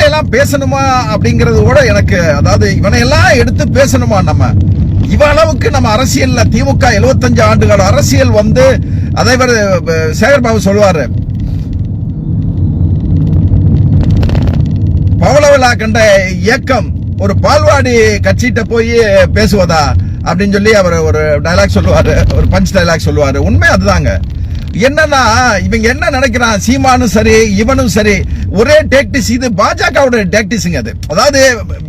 எல்லாம் பேசணுமா அப்படிங்கறது கூட எனக்கு, அதாவது இவனை எல்லாம் எடுத்து பேசணுமா நம்ம? இவன் அளவுக்கு நம்ம அரசியல்ல திமுக 75 ஆண்டுகள் அரசியல் வந்து, அதை சேகர்பாபு சொல்லுவாரு, பவளவிழா கண்ட இயக்கம் ஒரு பால்வாடி கட்சிட்ட போய் பேசுவதா அப்படின்னு சொல்லி அவர் ஒரு டைலாக் சொல்லுவாரு, ஒரு பஞ்ச் டைலாக் சொல்லுவாரு. உண்மை அதுதாங்க. என்னன்னா இவங்க என்ன நினைக்கிறான், சீமானும் சரி இவனும் சரி ஒரே டேக்டிஸ். இது பாஜகவுடைய டேக்டிஸ்ங்க. அது அதாவது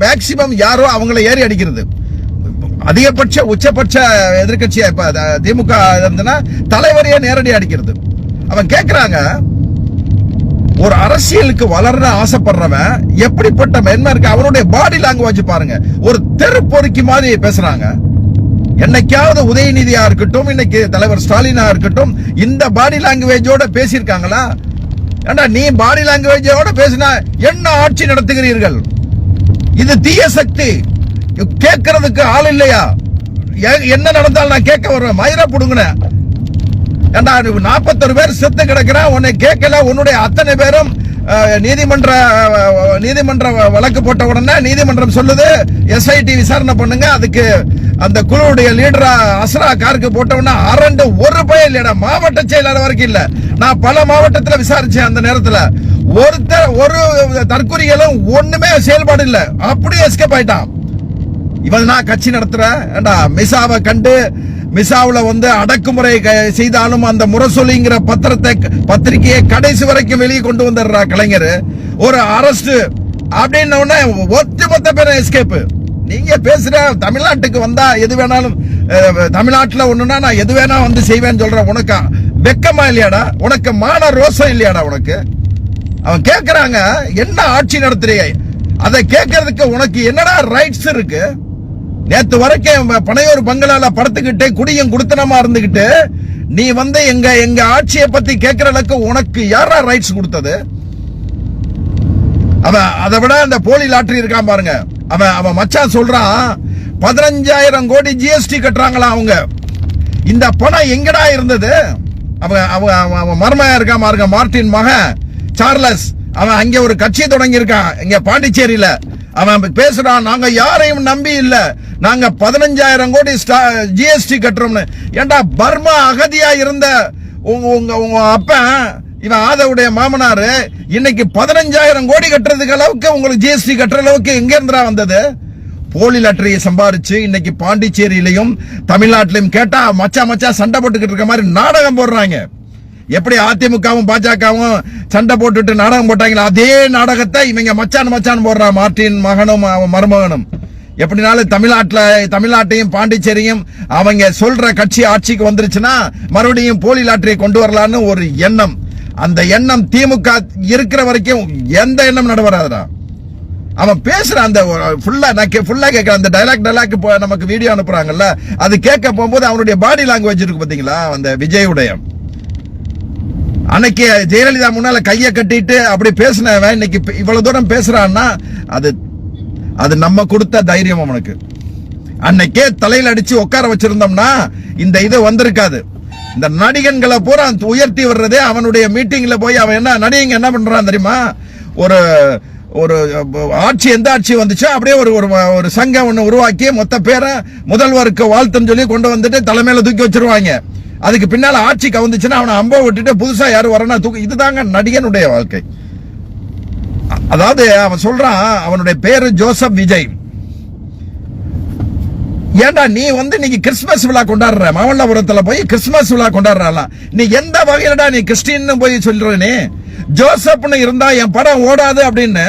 மேக்சிமம் யாரோ அவங்களை ஏறி அடிக்கிறது. அதிகபட்ச உச்சபட்ச எதிர்கட்சியா இப்ப திமுக இருந்ததுன்னா தலைவரையே நேரடி அடிக்கிறது. அவன் கேட்கிறாங்க, ஒரு அரசியலுக்கு வளர ஆசைப்படுறவன் எப்படிப்பட்ட மென்மை இருக்கு, அவனுடைய பாடி லாங்குவேஜ் பாருங்க. ஒரு தெரு பொறுக்கி மாதிரி பேசுறாங்க. என்னைக்காவது உதயநிதியா இருக்கட்டும், இன்னைக்கு தலைவர் ஸ்டாலினா இருக்கட்டும், இந்த பாடி லாங்குவேஜோட பேசியிருக்காங்களா? ஏண்டா நீ பாடி லாங்குவேஜோட பேசினா என்ன ஆட்சி நடத்துகிறீர்கள்? இது தீய சக்தி. கேட்கறதுக்கு ஆள் இல்லையா? என்ன நடந்தாலும் நான் கேட்க வருவேன். மயிரை புடுங்கின ஏண்டா 41 பேர் செத்து கிடக்கிறான், உன்னை கேட்கல. உன்னுடைய அத்தனை பேரும் நீதிமன்ற வழக்கு போட்ட உடனே நீதிமன்றம் சொல்லுது எஸ்ஐடி விசாரணை பண்ணுங்க. அதுக்கு அந்த குழுவுடைய லீடரா அஸ்ரா காருக்கு போட்ட உடனே அரண்டு ஒரு பயம் இல்லையா? மாவட்ட செயலாளர் வரைக்கும் இல்ல. நான் பல மாவட்டத்தில் விசாரிச்சேன். அந்த நேரத்தில் ஒரு தற்கொலைகளும் ஒண்ணுமே செயல்பாடு இல்ல. அப்படியே எஸ்கேப் ஆயிட்டான். இவன் நான் கட்சி நடத்துற மிசாவை கண்டு, மிசாவுல வந்து அடக்குமுறை செய்தாலும் அந்த முரசொலிங்கிற பத்திரிகையை கடைசி வரைக்கும் வெளியே கொண்டு வந்துடுறா கலைஞர். ஒரு அரஸ்ட் அப்படின்னு ஒட்டுமொத்த பேர் எஸ்கேப். நீங்க பேசுற தமிழ்நாட்டுக்கு வந்தா எது வேணாலும், தமிழ்நாட்டுல ஒண்ணுன்னா நான் எது வேணா வந்து செய்வேன்னு சொல்றேன். உனக்கு வெக்கமா இல்லையாடா? உனக்கு மான ரோசம் இல்லையாடா உனக்கு? அவன் கேட்கறாங்க, என்ன ஆட்சி நடத்துறீங்க? அதை கேட்கறதுக்கு உனக்கு என்னடா ரைட்ஸ் இருக்கு? நேத்து வரைக்கும் பனையூர் பங்களால படுத்துக்கிட்டு குடியும் குடுத்தனமா இருந்துகிட்டு நீ வந்து எங்க ஆட்சியை பத்தி கேட்கிற அளவுக்கு உனக்கு யாரா ரைட்ஸ் கொடுத்தது? அதை விட அந்த போலி லாட்டரி இருக்கான் பாருங்க. அவன் மச்சான் சொல்றான் 15,000 கோடி ஜிஎஸ்டி கட்டுறாங்களா அவங்க. இந்த பணம் எங்கடா இருந்தது? அவன் மர்மையா இருக்கான் பாருங்க, மார்டின் மகன் சார்லஸ். அவன் அங்க ஒரு கட்சி தொடங்கி இருக்கான் இங்க பாண்டிச்சேரியில. அவன் பேசுறான், நாங்க யாரையும் நம்பி இல்ல, நாங்க 15,000 கோடி ஜிஎஸ்டி கட்டுறோம்னு. ஏண்டா பர்மா அகதியா இருந்த உங்க அப்பன், இவன் ஆதவுடைய மாமனாரு, இன்னைக்கு 15,000 கோடி கட்டுறதுக்கு அளவுக்கு உங்களுக்கு ஜிஎஸ்டி கட்டுற அளவுக்கு எங்க இருந்தா வந்தது? போலி லாட்டரியை சம்பாரிச்சு இன்னைக்கு பாண்டிச்சேரியிலையும் தமிழ்நாட்டிலையும் கேட்டா மச்சா சண்டை போட்டுக்கிட்டு இருக்க மாதிரி நாடகம் போடுறாங்க. எப்படி அதிமுகவும் பாஜகவும் சண்டை போட்டுட்டு நாடகம் போட்டாங்களா, அதே நாடகத்தை இவங்க மச்சான் போடுறான். மார்டின் மகனும் மருமகனும். எப்படினாலும் தமிழ்நாட்டையும் பாண்டிச்சேரியும் அவங்க சொல்ற கட்சி ஆட்சிக்கு வந்துருச்சுன்னா மறுபடியும் போலி லாட்டரியை கொண்டு வரலான்னு ஒரு எண்ணம். அந்த எண்ணம் திமுக இருக்கிற வரைக்கும் எந்த எண்ணம் நடவராதுடா. அவன் பேசுற அந்த ஃபுல்லா கேட்க அந்த டைலாக் நமக்கு வீடியோ அனுப்புறாங்கல்ல, அது கேட்க போகும்போது அவனுடைய பாடி லாங்குவேஜ் இருக்கு பாத்தீங்களா? அந்த விஜயுடைய அன்னைக்கு ஜெயலலிதா முன்னால கைய கட்டிட்டு அப்படி பேசினவன் இன்னைக்கு இவ்வளவு தூரம் பேசுறான்னா அது நம்ம கொடுத்த தைரியம் அவனுக்கு. அன்னைக்கே தலையில அடிச்சு உட்கார வச்சிருந்தோம்னா இந்த இது வந்திருக்காது. இந்த நடிகன்களை பூரா உயர்த்தி வர்றதே அவனுடைய மீட்டிங்ல போய் அவன் நடிகங்க என்ன பண்றான் தெரியுமா? ஒரு ஆட்சி எந்த ஆட்சி வந்துச்சோ அப்படியே ஒரு சங்கம் ஒண்ணு உருவாக்கி மொத்த பேரை முதல்வருக்கு வாழ்த்துன்னு சொல்லி கொண்டு வந்துட்டு தலைமையில தூக்கி வச்சிருவாங்க. அதுக்கு பின்னால ஆட்சி கவுந்துச்சுன்னா அவனை அம்போ விட்டுட்டு புதுசா யாரும் வரனா தூக்கி. இதுதாங்க நடிகனுடைய வாழ்க்கை. அதாவது அவன் சொல்றான், அவனுடைய பேரு ஜோசப் விஜய். ஏண்டா நீ வந்து நீங்க கிறிஸ்துமஸ் விழா கொண்டாடுற, மாமல்லபுரத்துல போய் கிறிஸ்துமஸ் விழா கொண்டாடுறான். நீ எந்த வகையிலடா நீ கிறிஸ்டின் போய் சொல்ற? நீ ஜோசப்னு இருந்தா என் படம் ஓடாது அப்படின்னு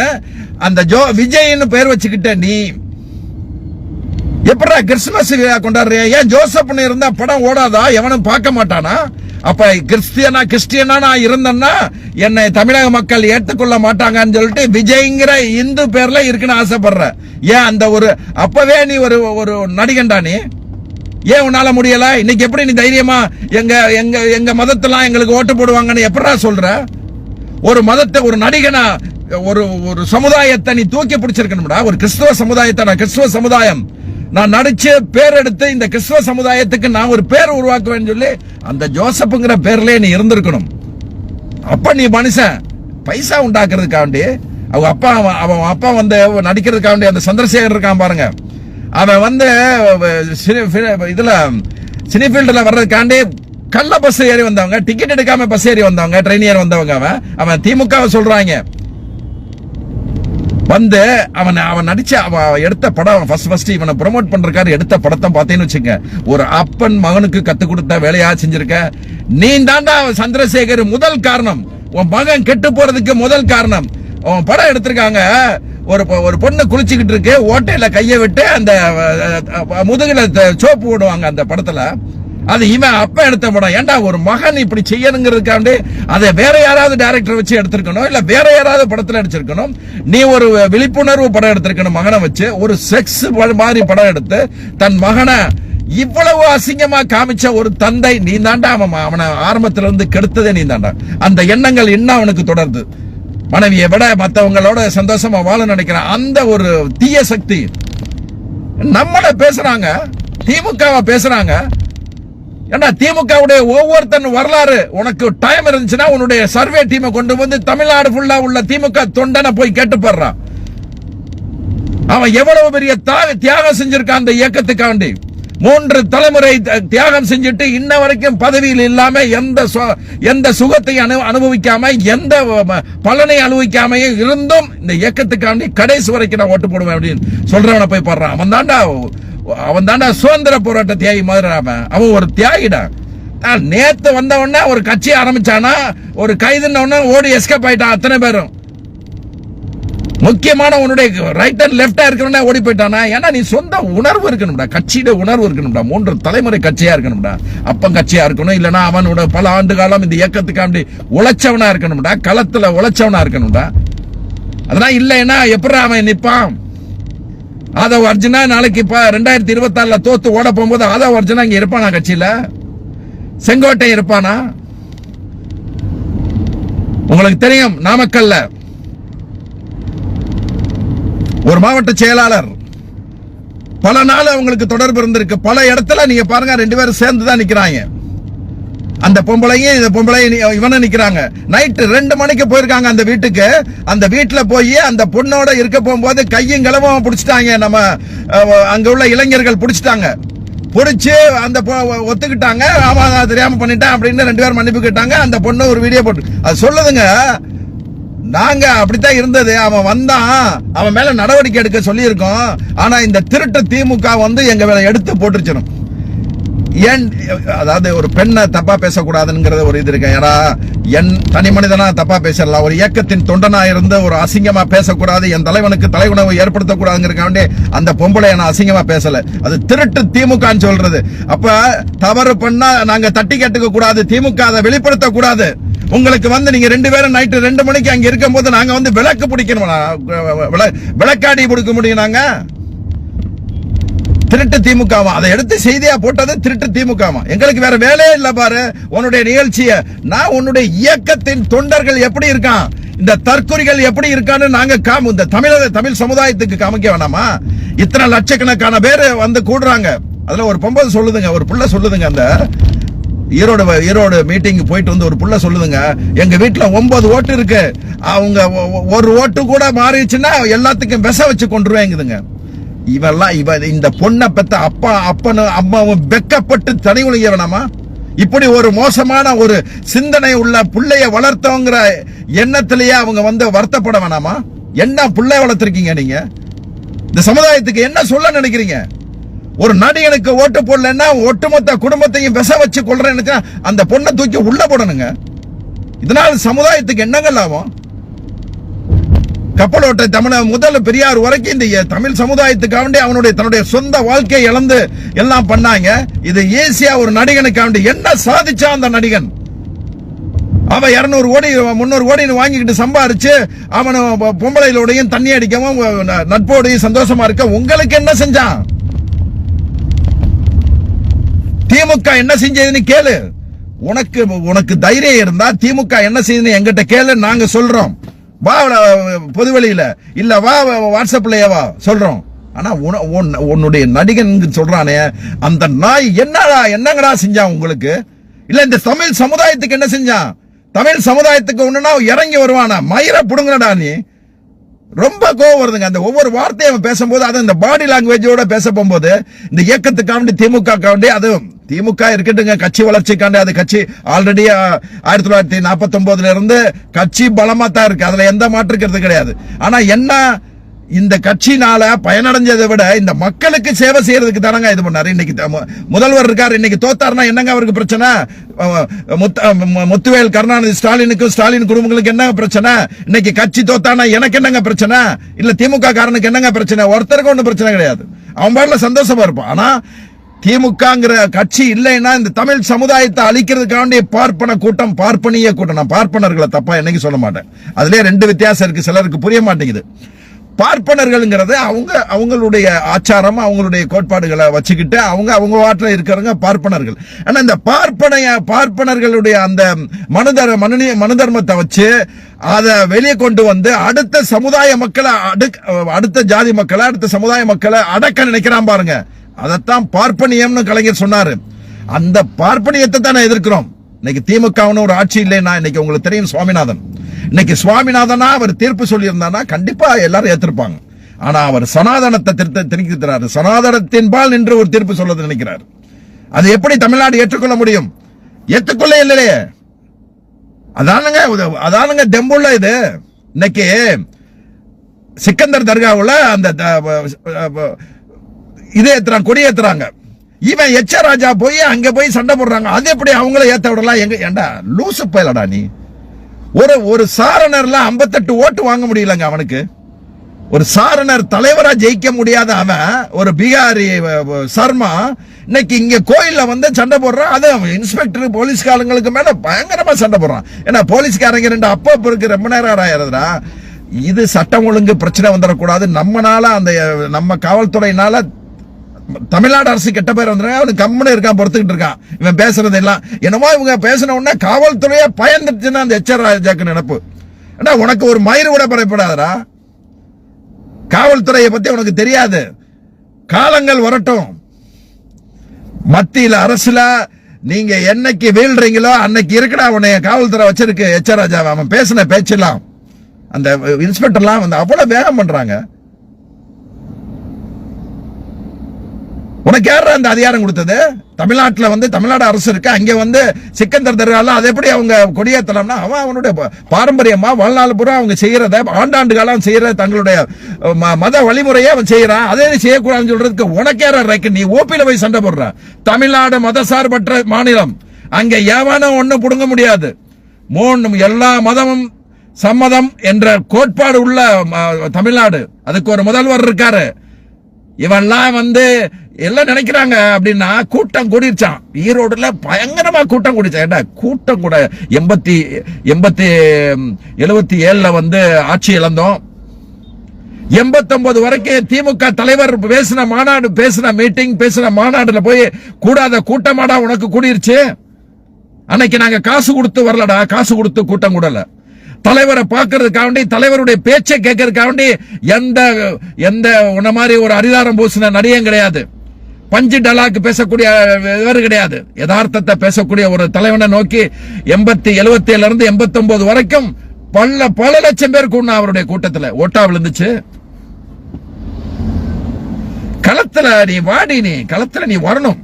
அந்த விஜய்னு பேர் வச்சுக்கிட்ட நீ எப்படா கிறிஸ்துமஸ் கொண்டாடுறியா? ஏன் ஜோசப்னு இருந்தா படம் ஓடாதா? எவனும் பார்க்க மாட்டானா? அப்ப கிறிஸ்டியனா நான் இருந்தேன்னா என்னை தமிழக மக்கள் ஏற்றுக்கொள்ள மாட்டாங்கன்னு சொல்லிட்டு விஜய்ங்கிற இந்து பேர்ல இருக்குன்னு ஆசைப்படுற. ஏன் அந்த அப்பவே நீ ஒரு நடிகன்டா நீ. ஏன் உன்னால முடியல? இன்னைக்கு எப்படி நீ தைரியமா எங்க மதத்தெல்லாம் எங்களுக்கு ஓட்டு போடுவாங்கன்னு எப்படா சொல்ற? ஒரு மதத்தை, ஒரு நடிகனா, ஒரு சமுதாயத்தை நீ தூக்கி பிடிச்சிருக்கணும்டா. ஒரு கிறிஸ்துவ சமுதாயத்தை, நான் கிறிஸ்துவ சமுதாயம் நான் நடிச்சு பேர் எடுத்து இந்த கிறிஸ்துவ சமுதாயத்துக்கு நான் ஒரு பேர் உருவாக்குவேன்னு சொல்லி அந்த ஜோசப்ங்கிற பேர்லயே நீ இருந்திருக்கணும். அப்ப நீ மனுஷன் பைசா உண்டாக்குறதுக்காண்டி அவங்க அப்பா அவன் அப்பா வந்து நடிக்கிறதுக்காக வேண்டிய அந்த சந்திரசேகர் இருக்கான் பாருங்க, அவன் வந்து இதுல சினிஃபீல்டுல வர்றதுக்காண்டி கள்ள பஸ் ஏறி வந்தவங்க, டிக்கெட் எடுக்காம பஸ் ஏறி வந்தவங்க, ட்ரெயின் ஏறி வந்தவங்க. அவன் திமுக சொல்றாங்க வந்து அவன் நடிச்ச எடுத்த படம் ஃபர்ஸ்ட் இவனை ப்ரோமோட் பண்றதுக்காக எடுத்த படத்தை பார்த்தேன்னு வச்சுங்க, ஒரு அப்பன் மகனுக்கு கத்து கொடுத்த வேலையா செஞ்சிருக்க நீ தாண்டா சந்திரசேகர் முதல் காரணம், உன் மகன் கெட்டு போறதுக்கு முதல் காரணம். அவன் படம் எடுத்திருக்காங்க, ஒரு பொண்ணு குளிச்சுக்கிட்டு இருக்கு, ஓட்டையில கைய விட்டு அந்த முதுகுல சோப்பு போடுவாங்க அந்த படத்துல, அது இவன் அப்ப எடுத்த படம். ஏண்டா ஒரு மகன் இப்படி செய்யணுங்கிறதுக்காண்டி அதை வேற யாராவது டைரக்டர் வச்சு எடுத்திருக்கணும், இல்ல வேற யாராவது படத்துல நடிச்சிருக்கணும். நீ ஒரு விழிப்புணர்வு படம் எடுத்திருக்கணும் மகனை வச்சு, ஒரு செக்ஸ் மாதிரி படம் எடுத்து தன் மகனை இவ்வளவு அசிங்கமா காமிச்ச ஒரு தந்தை நீ தாண்டா. அவனை ஆரம்பத்துல இருந்து கெடுத்ததே நீ தாண்டா. அந்த எண்ணங்கள் இன்னும் அவனுக்கு தொடருது. மனைவியை விட மற்றவங்களோட சந்தோஷமா வாழ நினைக்கிறான். அந்த ஒரு தீய சக்தி நம்மள பேசுறாங்க, திமுகவை பேசுறாங்க. ஏன்னா திமுகவுடைய ஒவ்வொருத்தன் வரலாறு உனக்கு டைம் இருந்துச்சுன்னா உன்னுடைய சர்வே டீமை கொண்டு வந்து தமிழ்நாடு ஃபுல்லா உள்ள திமுக தொண்டனை போய் கேட்டு போடுறான். அவன் எவ்வளவு பெரிய தியாகம் செஞ்சிருக்கான் அந்த இயக்கத்துக்காண்டி. 3 தலைமுறை தியாகம் செஞ்சுட்டு இன்ன வரைக்கும் பதவியில் இல்லாம எந்த சுகத்தை அனுபவிக்காம எந்த பலனை அனுபவிக்காம இருந்தும் இந்த இயக்கத்துக்காண்டி கடைசி வரைக்கும் நான் ஓட்டு போடுவேன் அப்படின்னு சொல்றவனை போய் பாடுறான். அவன் தாண்டா சுதந்திர போராட்ட தியாகி மாதிரி. அவன் ஒரு தியாகிடா. நேத்து வந்த உடனே ஒரு கட்சி ஆரம்பிச்சானா, ஒரு கைதுன்ன உடனே ஓடி எஸ்கேப் ஆயிட்டான் அத்தனை பேரும். முக்கியமான உன்னுடைய ரைட் அண்ட் லெப்டா இருக்கணும்னா ஓடி போயிட்டானா. ஏன்னா நீ சொந்த உணர்வு இருக்கணும்டா, கட்சியோட உணர்வு இருக்கணும்டா. 3 தலைமுறை கட்சியா இருக்கணும்டா, அப்பன் கட்சியா இருக்கணும். இல்லனா அவனோட பல ஆண்டு காலம் இந்த இயக்கத்துக்காண்டி உழைச்சவனா இருக்கணும்டா, களத்துல உழைச்சவனா இருக்கணும்டா. அதெல்லாம் இல்லைன்னா எப்படி அவன் நிப்பான்? ஆதவ் அர்ஜுனா நாளைக்கு 2024 தோத்து ஓட போகும்போது ஆதவ் அர்ஜுனா இங்க இருப்பானா? கட்சியில செங்கோட்டை இருப்பானா? உங்களுக்கு தெரியும், நாமக்கல்ல ஒரு மாவட்ட செயலாளர் பல நாள் அவங்களுக்கு தொடர்பு இருந்திருக்கு. பல இடத்துல நீங்க பாருங்க 2 பேரும் சேர்ந்து தான் நிக்கிறாங்க. அந்த பொம்பளையும் இந்த பொம்பளையும் இவன நிக்கிறாங்க. நைட்டு 2 மணிக்கு போயிருக்காங்க அந்த வீட்டுக்கு. அந்த வீட்டுல போய் அந்த பொண்ணோட இருக்க போகும்போது கையும் களவும் பிடிச்சிட்டாங்க. நம்ம அங்க உள்ள இளைஞர்கள் பிடிச்சிட்டாங்க. பிடிச்சு அந்த ஒத்துக்கிட்டாங்க, ஆமா தெரியாம பண்ணிட்டேன் அப்படின்னு 2 பேரும் மன்னிப்பு கேட்டாங்க. அந்த பொண்ணு ஒரு வீடியோ போட்டு அது சொல்லுதுங்க, நாங்க அப்படித்தான் இருந்தது, அவன் வந்தான், அவன் மேல நடவடிக்கை எடுக்க சொல்லி இருக்கோம். ஆனா இந்த திருட்டு திமுக வந்து எங்க மேல எடுத்து போட்டுருச்சணும். ஏன் அதாவது ஒரு பெண்ணை தப்பா பேசக்கூடாதுங்கிறது ஒரு இது இருக்கு. ஏன்னா என் தனி மனிதனா தப்பா பேசலாம், ஒரு இயக்கத்தின் தொண்டனா இருந்து ஒரு அசிங்கமா பேசக்கூடாது, என் தலைவனுக்கு தலைகுணவை ஏற்படுத்தக்கூடாதுங்கிறக்காண்டி அந்த பொம்பளை நான் அசிங்கமா பேசல. அது திருட்டு திமுக சொல்றது. அப்ப தவறு பண்ணா நாங்க தட்டி கேட்டுக்க கூடாது, திமுக அதை வெளிப்படுத்த கூடாது. உங்களுக்கு வந்து நீங்க 2 பேரும் நைட்டு 2 மணிக்கு அங்க இருக்கும் போது நாங்க வந்து விளக்கு பிடிக்கணும், விளக்காடி பிடிக்க முடியும். நாங்க திருட்டு திமுகவா அதை எடுத்து செய்தியா போட்டது திருட்டு திமுகவா? எங்களுக்கு வேற வேலையே இல்ல பாரு. உன்னுடைய நிகழ்ச்சிய நான் உன்னுடைய இயக்கத்தின் தொண்டர்கள் எப்படி இருக்கான், இந்த தற்குறிகள் எப்படி இருக்கான்னு நாங்க இந்த தமிழ் சமுதாயத்துக்கு காமிக்க வேணாமா? இத்தனை லட்சக்கணக்கான பேர் வந்து கூடுறாங்க. அதுல ஒரு பொம்பளை சொல்லுதுங்க, ஒரு புள்ள சொல்லுதுங்க, அந்த ஈரோடு மீட்டிங் போயிட்டு வந்து ஒரு புள்ள சொல்லுதுங்க, எங்க வீட்டுல 9 ஓட்டு இருக்கு, அவங்க ஒரு ஓட்டு கூட மாறிச்சுன்னா எல்லாத்துக்கும் விஷ வச்சு கொண்டுருவேங்குதுங்க. இந்த பொண்ணை பெத்த அப்பனும் அம்மாவும் வெக்கப்பட்டு தனி ஒழிய வேணாமா? இப்படி ஒரு மோசமான ஒரு சிந்தனை உள்ள பிள்ளைய வளர்த்தவங்கிற எண்ணத்திலேயே அவங்க வந்து வருத்தப்பட வேணாமா? என்ன பிள்ளை வளர்த்திருக்கீங்க நீங்க? இந்த சமுதாயத்துக்கு என்ன சொல்ல நினைக்கிறீங்க? ஒரு நடிகனுக்கு ஓட்டு போடலன்னா ஒட்டுமொத்த குடும்பத்தையும் விஷ வச்சு கொள்றேன்னு அந்த பொண்ணை தூக்கி உள்ள போடணுங்க. இதனால் சமுதாயத்துக்கு என்னங்கள் ஆகும்? கப்பலோட்டை தமிழ முதல் பெரியார் வரைக்கும் இந்த தமிழ் சமுதாயத்துக்காண்டி தன்னுடைய சொந்த வாழ்க்கையை இழந்து எல்லாம் பண்ணாங்க. இது ஈஸியா ஒரு நடிகனுக்காண்டி என்ன சாதிச்சா அந்த நடிகன்? அவன் 200 கோடி 300 கோடி வாங்கிக்கிட்டு சம்பாரிச்சு அவன் பொம்பளைகளோடையும் தண்ணி அடிக்கவும் நட்போடையும் சந்தோஷமா இருக்க உங்களுக்கு என்ன செஞ்சான்? திமுக என்ன செஞ்சதுன்னு கேளு. உனக்கு தைரியம் இருந்தா திமுக என்ன செய்யுதுன்னு எங்கிட்ட கேளு, நாங்க சொல்றோம். வா பொதுவெளியில இல்ல வா வாட்ஸ்அப்லயே வா சொல்றோம். ஆனா உன்னுடைய நடிகன் சொல்றானே அந்த நாய் என்னங்கடா செஞ்சான் உங்களுக்கு? இல்ல இந்த தமிழ் சமுதாயத்துக்கு என்ன செஞ்சான்? தமிழ் சமுதாயத்துக்கு ஒண்ணுனா இறங்கி வருவானா? மயிரை புடுங்கடா நீ. ரொம்ப கோவம் வருதுங்க. அந்த ஒவ்வொரு வார்த்தையும் அவன் பேசும்போது, அது இந்த பாடி லாங்குவேஜோட பேச போகும்போது, இந்த இயக்கத்துக்காண்டி திமுக அது திமுக இருக்கட்டுங்க, கட்சி வளர்ச்சிக்காண்டி அது கட்சி ஆல்ரெடி 1949 இருந்து கட்சி பலமா தான் இருக்கு, அதுல எந்த மாற்றுக்கிறது கிடையாது. ஆனா என்ன, இந்த கட்சினால பயனடைஞ்சதை விட இந்த மக்களுக்கு சேவை செய்யறதுக்கு தானங்க இது பண்ணாரு. இன்னைக்கு முதல்வர் இருக்காரு, இன்னைக்கு தோத்தாருன்னா என்னங்க அவருக்கு பிரச்சனை? முத்துவேல் கருணாநிதி ஸ்டாலினுக்கும் ஸ்டாலின் குடும்பங்களுக்கு என்ன பிரச்சனை? இன்னைக்கு கட்சி தோத்தானா எனக்கு என்னங்க பிரச்சனை? இல்ல திமுக காரனுக்கு என்னங்க பிரச்சனை? ஒருத்தருக்கு ஒன்றும் பிரச்சனை கிடையாது, அவன் பாடல சந்தோஷமா இருப்பான். ஆனா திமுகங்கிற கட்சி இல்லைன்னா இந்த தமிழ் சமுதாயத்தை அழிக்கிறதுக்காண்டி பார்ப்பன கூட்டம், பார்ப்பனிய கூட்டம். நான் பார்ப்பனர்களை தப்பா என்னைக்கு சொல்ல மாட்டேன், அதுலயே ரெண்டு வித்தியாசம் இருக்கு, சிலருக்கு புரிய மாட்டேங்குது. பார்ப்பனர்கள்ங்கிறது அவங்களுடைய ஆச்சாரம், அவங்களுடைய கோட்பாடுகளை வச்சுக்கிட்டு அவங்க வாட்டில் இருக்கிறவங்க பார்ப்பனர்கள். ஆனா இந்த பார்ப்பனர்களுடைய அந்த மனு தர்மத்தை வச்சு அதை வெளியே கொண்டு வந்து அடுத்த சமுதாய மக்களை, அடுத்த ஜாதி மக்களை, அடுத்த சமுதாய மக்களை அடக்க நினைக்கிறான் பாருங்க. அதைத்தான் பார்ப்பனியம்னு கலைஞர் சொன்னாரு. அந்த பார்ப்பனியத்தை தான் எதிர்க்கிறோம். இன்னைக்கு திமுக ஒரு ஆட்சி இல்லைன்னா, இன்னைக்கு உங்களுக்கு தெரியும் சுவாமிநாதன், இன்னைக்கு சுவாமிநாதனா அவர் தீர்ப்பு சொல்லி இருந்தானா கண்டிப்பா எல்லாரும் ஏத்திருப்பாங்க. ஆனா அவர் சனாதனத்தை திணிக்கிறாரு, சனாதனத்தின்பால் நின்று ஒரு தீர்ப்பு சொல்ல நினைக்கிறார். அது எப்படி தமிழ்நாடு ஏற்றுக்கொள்ள முடியும்? ஏற்றுக்கொள்ள இல்லையே. அதானுங்க டெம்புள்ள இது. இன்னைக்கு சிக்கந்தர் தர்காவுல அந்த இது ஏத்துறாங்க, கொடி ஏத்துறாங்க. இவன் எச்ச ராஜா போய் அங்க போய் சண்டை போடுறாங்க. அது எப்படி அவங்கள ஏத்த விடலாம்? எங்க ஏண்டா லூசு பயலடா நீ? ஒரு சாரணர்ல 58 ஓட்டு வாங்க முடியலங்க அவனுக்கு. ஒரு சாரணர் தலைவரா ஜெயிக்க முடியாத அவன், ஒரு பீகாரி சர்மா இன்னைக்கு இங்க கோயில்ல வந்து சண்டை போடுறான். அது இன்ஸ்பெக்டர் போலீஸ்காரங்களுக்கு மேல பயங்கரமா சண்டை போடுறான். ஏன்னா போலீஸ்காரங்க ரெண்டு அப்ப இருக்கு, ரொம்ப நேரம் ஆயிருதுடா. இது சட்டம் ஒழுங்கு பிரச்சனை வந்துடக்கூடாது. நம்மனால அந்த நம்ம காவல்துறையினால தமிழ்நாடு அரசு கெட்ட பேர் வந்து அவனு கம்முன்னு இருக்கான், பொறுத்துக்கிட்டு இருக்கான். இவன் பேசுறது எல்லாம் என்னமோ இவங்க பேசின உடனே காவல்துறையா பயந்துச்சுன்னா அந்த எச்ஆர் ராஜாக்கு நினைப்பு. ஏன்னா உனக்கு ஒரு மயிறு கூட பயப்படாதடா, காவல்துறையை பத்தி உனக்கு தெரியாது. காலங்கள் வரட்டும், மத்தியில அரசுல நீங்க என்னைக்கு வீழ்றீங்களோ அன்னைக்கு இருக்கடா உன்னைய காவல்துறை வச்சிருக்கு எச்ஆர் ராஜா. அவன் பேசின பேச்செல்லாம் அந்த இன்ஸ்பெக்டர்லாம் வந்து அவ்வளவு வேகம் பண்றாங்க. உனக்கு யார் அந்த அதிகாரம் கொடுத்தது? தமிழ்நாட்டில் வந்து தமிழ்நாடு அரசு இருக்கு, அங்க வந்து சிக்கந்தர் தர்கால அது எப்படி அவங்க கொடியேற்றலாம்னா அவனுடைய பாரம்பரியமா வாழ்நாள் பூரா அவங்க செய்யறத, ஆண்டாண்டு காலம் செய்யற தங்களுடைய மத வழிமுறையை அவன் செய்யறான். அதே செய்யக்கூடாதுன்னு சொல்றதுக்கு உனக்கு யார ரைக்கு? நீ ஓபியில போய் சண்டை போடுற. தமிழ்நாடு மதசார்பற்ற மாநிலம், அங்க எவனும் ஒண்ணு புடுங்க முடியாது. எல்லா மதமும் சம்மதம் என்ற கோட்பாடு உள்ள தமிழ்நாடு. அதுக்கு ஒரு முதல்வர் இருக்காரு. இவெல்லாம் வந்து எல்லாம் நினைக்கிறாங்க அப்படின்னா கூட்டம் கூடிருச்சான். ஈரோடுல பயங்கரமா கூட்டம் கூடிச்சான். கூட்டம் கூட 77 வந்து ஆட்சி இழந்தோம். 89 வரைக்கும் திமுக தலைவர் பேசின மாநாடு, பேசின மீட்டிங், பேசின மாநாடுல போய் கூடாத கூட்டமாடா உனக்கு கூடிருச்சு. அன்னைக்கு நாங்க காசு கொடுத்து வரலடா, காசு கொடுத்து கூட்டம் கூடல. தலைவரை பார்க்கறதுக்காண்டி, தலைவருடைய பேச்சை கேட்கறதுக்காண்டி எந்த உன்ன மாதிரி ஒரு அரிதாரம் பூசின நடிகன் கிடையாது, பஞ்சு டலாக்கு பேசக்கூடிய கிடையாது. யதார்த்தத்தை பேசக்கூடிய ஒரு தலைவனை நோக்கி 77 இருந்து 89 வரைக்கும் பல லட்சம் பேர் கூடனா அவருடைய கூட்டத்தில் ஓட்டா விழுந்துச்சு. களத்துல நீ வாடி, நீ களத்துல நீ வரணும்.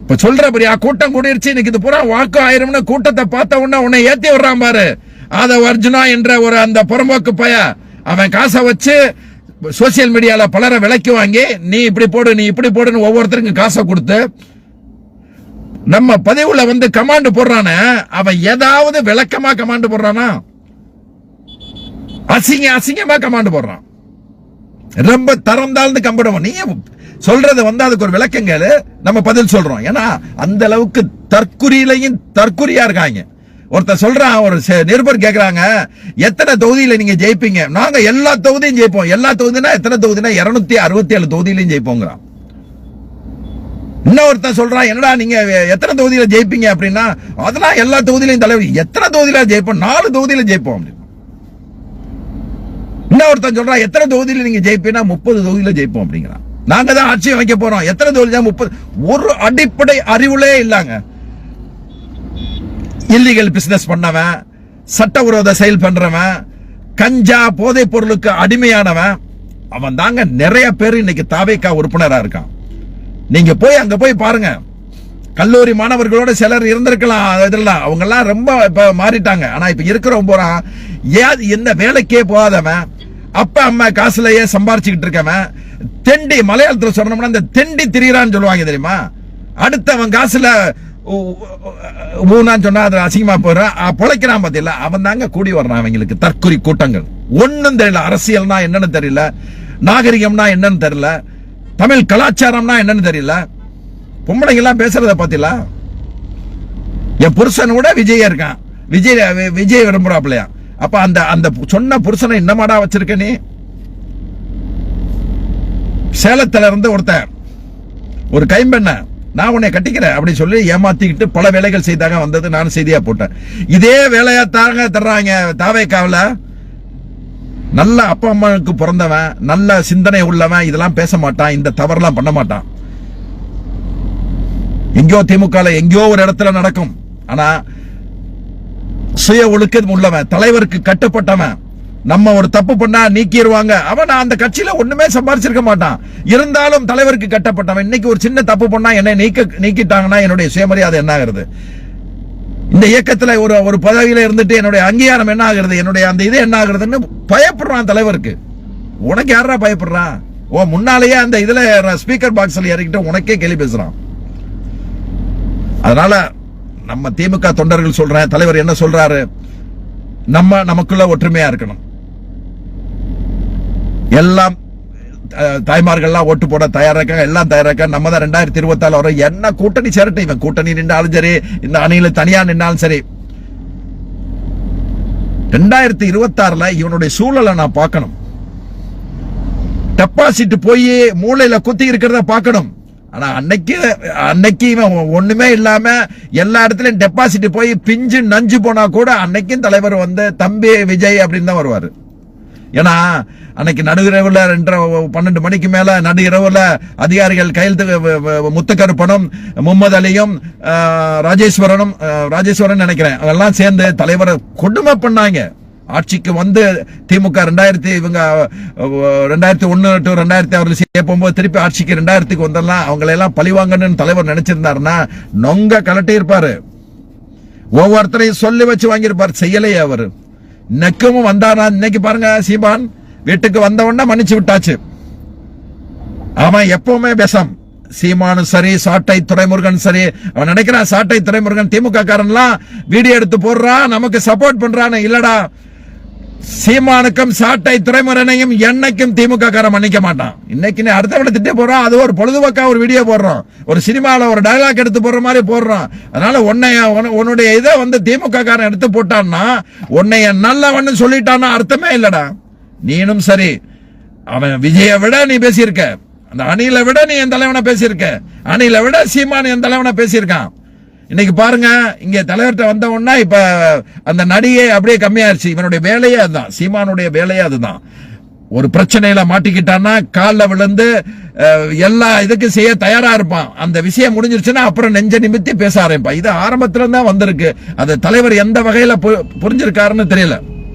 இப்ப சொல்றபடியா கூட்டம் கூடிருச்சு, இன்னைக்கு இது பூரா வாக்கு ஆயிரும்னு கூட்டத்தை பார்த்த உடனே உன்னை ஏத்தி விடுறான் பாரு. ஆதவ் அர்ஜுனா என்ற ஒரு அந்த புறம்போக்கு பைய, அவன் காசை வச்சு சோசியல் மீடியால பலரை விலைக்கு வாங்கி நீ இப்படி போடு, நீ இப்படி போடுன்னு ஒவ்வொருத்தருக்கும் காசை கொடுத்து நம்ம பதிவுல வந்து கமாண்ட் போடுறான. அவன் ஏதாவது விளக்கமா கமாண்ட் போடுறானா? அசிங்கமா கமாண்ட் போடுறான். ரொம்ப தரம் தாழ்ந்து கம்படுவோம். நீ சொல்றது வந்து அதுக்கு ஒரு விளக்கங்கள் நம்ம பதில் சொல்றோம். ஏன்னா அந்த அளவுக்கு தற்குறியிலையும் தற்குறியா இருக்காங்க. ஒருத்தர் சொல்றான், ஒரு நிருபர் கேக்குறாங்க, எத்தனை தொகுதியில நீங்க ஜெயிப்பீங்க? நாங்க எல்லா தொகுதியும் ஜெயிப்போம். எல்லா தொகுதினா எத்தனை தொகுதினா 267 தொகுதியிலையும் ஜெயிப்போங்கிறான். இன்னொருத்தன் சொல்றான், என்னடா நீங்க எத்தனை தொகுதியில ஜெயிப்பீங்க அப்படின்னா, அதெல்லாம் எல்லா தொகுதியிலையும் தலைவர். எத்தனை தொகுதியில ஜெயிப்போம்? 4 தொகுதியில ஜெயிப்போம். இன்னொருத்தன் சொல்றான், எத்தனை தொகுதியில நீங்க ஜெயிப்பீங்கன்னா 30 தொகுதியில ஜெயிப்போம் அப்படிங்கிறான். நாங்க தான் ஆட்சி வைக்க போறோம். எத்தனை தொகுதி? 30. ஒரு அடிப்படை அறிவுலே இல்லாங்க. இல்லீகல் பிசினஸ் பண்ணவன், சட்டவிரோத செயல் பண்றவன், கஞ்சா போதைப் பொருளுக்கு அடிமையானவன் அவன் தாங்க நிறைய பேர் இன்னைக்கு தாவேகா உறுப்பினரா இருக்கான். நீங்க போய் அங்க போய் பாருங்க. கல்லூரி மாணவர்களோட சிலர் இருந்திருக்கலாம், இதெல்லாம் அவங்க எல்லாம் ரொம்ப இப்ப மாறிட்டாங்க. ஆனா இப்ப இருக்கிறவன் போறான் எந்த வேலைக்கே போகாதவன், அப்பா அம்மா காசுலயே சம்பாரிச்சுக்கிட்டு இருக்கவன், தெண்டி மலையாளத்துல சொன்னோம்னா இந்த தெண்டி திரியறான்னு சொல்லுவாங்க தெரியுமா. அடுத்தவன் காசுல ஊனான்னு சொன்னா அது அசிங்கமா போறான், பொழைக்கிறான் பாத்தீங்களா, அவன் தாங்க கூடி வர்றான். அவங்களுக்கு தற்குறி கூட்டங்கள் ஒன்னும் தெரியல. அரசியல்னா என்னன்னு தெரியல, நாகரிகம்னா என்னன்னு தெரியல, தமிழ் கலாச்சாரம்னா என்னன்னு தெரியல. பொம்பளைங்க எல்லாம் பேசுறத பாத்தீங்களா. என் புருஷன் கூட விஜய் இருக்கான், விஜய் விரும்புறாப்லையா. அப்ப அந்த அந்த சொன்ன புருஷனை என்னமாடா வச்சிருக்க நீ? சேலத்துல இருந்து ஒருத்தன் ஒரு கைம்பெண்ண நான் உன்னை கட்டிக்கிறேன் அப்படி சொல்லி ஏமாத்திக்கிட்டு பல வேலைகள் செய்தாக வந்தது நான் செய்தியா போட்டேன். இதே வேலையா தாங்க தர்றாங்க தாவேகாவுல. நல்ல அப்பா அம்மாவுக்கு பிறந்தவன், நல்ல சிந்தனை உள்ளவன் இதெல்லாம் பேச மாட்டான், இந்த தவறுலாம் பண்ண மாட்டான். எங்கயோ திமுக எங்கயோ ஒரு இடத்துல நடக்கும். ஆனா சுய ஒழுக்கம் உள்ளவன், தலைவருக்கு கட்டுப்பட்டவன், நம்ம ஒரு தப்பு பண்ணா நீக்கிடுவாங்க, அவன் அந்த கட்சியில ஒண்ணுமே சம்பாதிச்சிருக்க மாட்டான், இருந்தாலும் தலைவருக்கு கட்டப்பட்டவன். இன்னைக்கு ஒரு சின்ன தப்பு பண்ணா என்னை நீக்கிட்டாங்கன்னா என்னுடைய சுயமரியாதை என்ன ஆகுறது? இந்த இயக்கத்துல ஒரு பதவியில இருந்துட்டு என்னுடைய அங்கீகாரம் என்ன ஆகுறது, என்னுடைய அந்த இது என்ன ஆகுறதுன்னு பயப்படுறான் தலைவருக்கு. உனக்கு யாரா பயப்படுறான்? ஓ முன்னாலேயே அந்த இதுல ஸ்பீக்கர் பாக்ஸ்ல இறக்கிட்டு உனக்கே கேள்வி பேசுறான். அதனால நம்ம திமுக தொண்டர்கள் சொல்றேன், தலைவர் என்ன சொல்றாரு, நமக்குள்ள ஒற்றுமையா இருக்கணும். எல்லாம் தாய்மார்கள்லாம் ஓட்டு போட தயாரா இருக்காங்க, எல்லாம் தயாரா இருக்காங்க. நம்ம தான் 2024 வரை என்ன கூட்டணி சேரட்டும், இவன் கூட்டணி நின்றாலும் சரி, இந்த அணியில தனியா நின்றாலும் சரி, 2026 இவனுடைய சூழலை நான் பார்க்கணும். டெபாசிட் போய் மூளையில குத்தி இருக்கிறத பார்க்கணும். ஆனா அன்னைக்கு இவன் ஒண்ணுமே இல்லாம எல்லா இடத்துலயும் டெபாசிட் போய் பிஞ்சு நஞ்சு போனா கூட அன்னைக்கும் தலைவர் வந்து தம்பி விஜய் அப்படின்னு தான் வருவாரு. ஏன்னா அன்னைக்கு நடுஇரவுல 12 மணிக்கு மேல நடுஇரவுல அதிகாரிகள் கையெழுத்து முத்துக்கருப்பனும் முகமது அலியும் ராஜேஸ்வரன் நினைக்கிறேன் அதெல்லாம் சேர்ந்து தலைவரை கொடுமை பண்ணாங்க. ஆட்சிக்கு வந்து திமுக 2001 to 2006 போகும்போது திருப்பி ஆட்சிக்கு 2000 வந்தெல்லாம் அவங்களெல்லாம் பழிவாங்கன்னு தலைவர் நினைச்சிருந்தாருன்னா நொங்க கலட்டி இருப்பாரு. ஒவ்வொருத்தரையும் சொல்லி வச்சு வாங்கியிருப்பார். செய்யலையே அவர். நெக்கமும் வந்தானா இன்னைக்கு பாருங்க, சீமான் வீட்டுக்கு வந்தவொன்னா மன்னிச்சு விட்டாச்சு. அவன் எப்பவுமே விஷம். சீமானும் சரி, சாட்டை துரைமுருகன் சரி, அவன் நினைக்கிறான் சாட்டை துரைமுருகன் திமுக காரன்லாம் வீடியோ எடுத்து போடுறான் நமக்கு சப்போர்ட் பண்றான்னு. இல்லடா, சீமானுக்கும் சாட்டை துரைமுருகனையும் என்னைக்கும் திமுக காரன் மன்னிக்க மாட்டான். இன்னைக்கு அடுத்த விட திட்ட போறான், அது ஒரு பொழுதுபோக்கா ஒரு வீடியோ போடுறோம், ஒரு சினிமாவில் ஒரு டயலாக் எடுத்து போடுற மாதிரி போடுறான். அதனால உன்னுடைய இதை வந்து திமுக காரன் எடுத்து போட்டான்னா உன்னைய நல்லவன்னு சொல்லிட்டான்னா அர்த்தமே இல்லடா. நீனும் சரி, அவன் விஜயை விட நீ பேசியிருக்க, அந்த அணில விட நீ என் தலைவனை பேசியிருக்க, அணில விட சீமான் என் தலைவனை பேசியிருக்கான். இன்னைக்கு பாருங்க, இங்க தலைவர்கிட்ட வந்தவொன்னா இப்ப அந்த நடிகை அப்படியே கம்மியாயிருச்சு. இவனுடைய வேலையே அதுதான், சீமானுடைய வேலையே அதுதான். ஒரு பிரச்சனையில மாட்டிக்கிட்டான்னா காலில் விழுந்து எல்லா இதுக்கு செய்ய தயாரா இருப்பான். அந்த விஷயம் முடிஞ்சிருச்சுன்னா அப்புறம் நெஞ்ச நிமித்தி பேச ஆரம்பிப்பான். இது ஆரம்பத்துல தான் வந்திருக்கு. அது தலைவர் எந்த வகையில புரிஞ்சிருக்காருன்னு தெரியல.